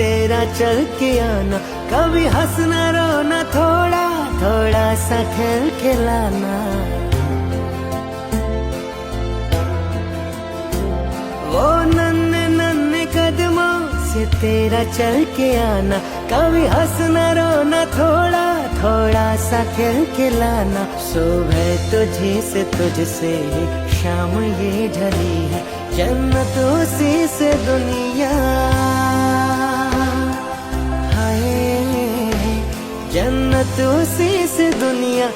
तेरा चल के आना, कभी हंसना रोना, थोड़ा थोड़ा सा खेल खिलाना। वो नन्हे नन्हे कदमों से तेरा चल के आना, कभी हंसना रोना, थोड़ा थोड़ा सा खेल खिलाना। सुबह तुझे से तुझसे शाम ये ढली है, जन्नत उसी से दुनिया। हाय जन्नत उसी से दुनिया,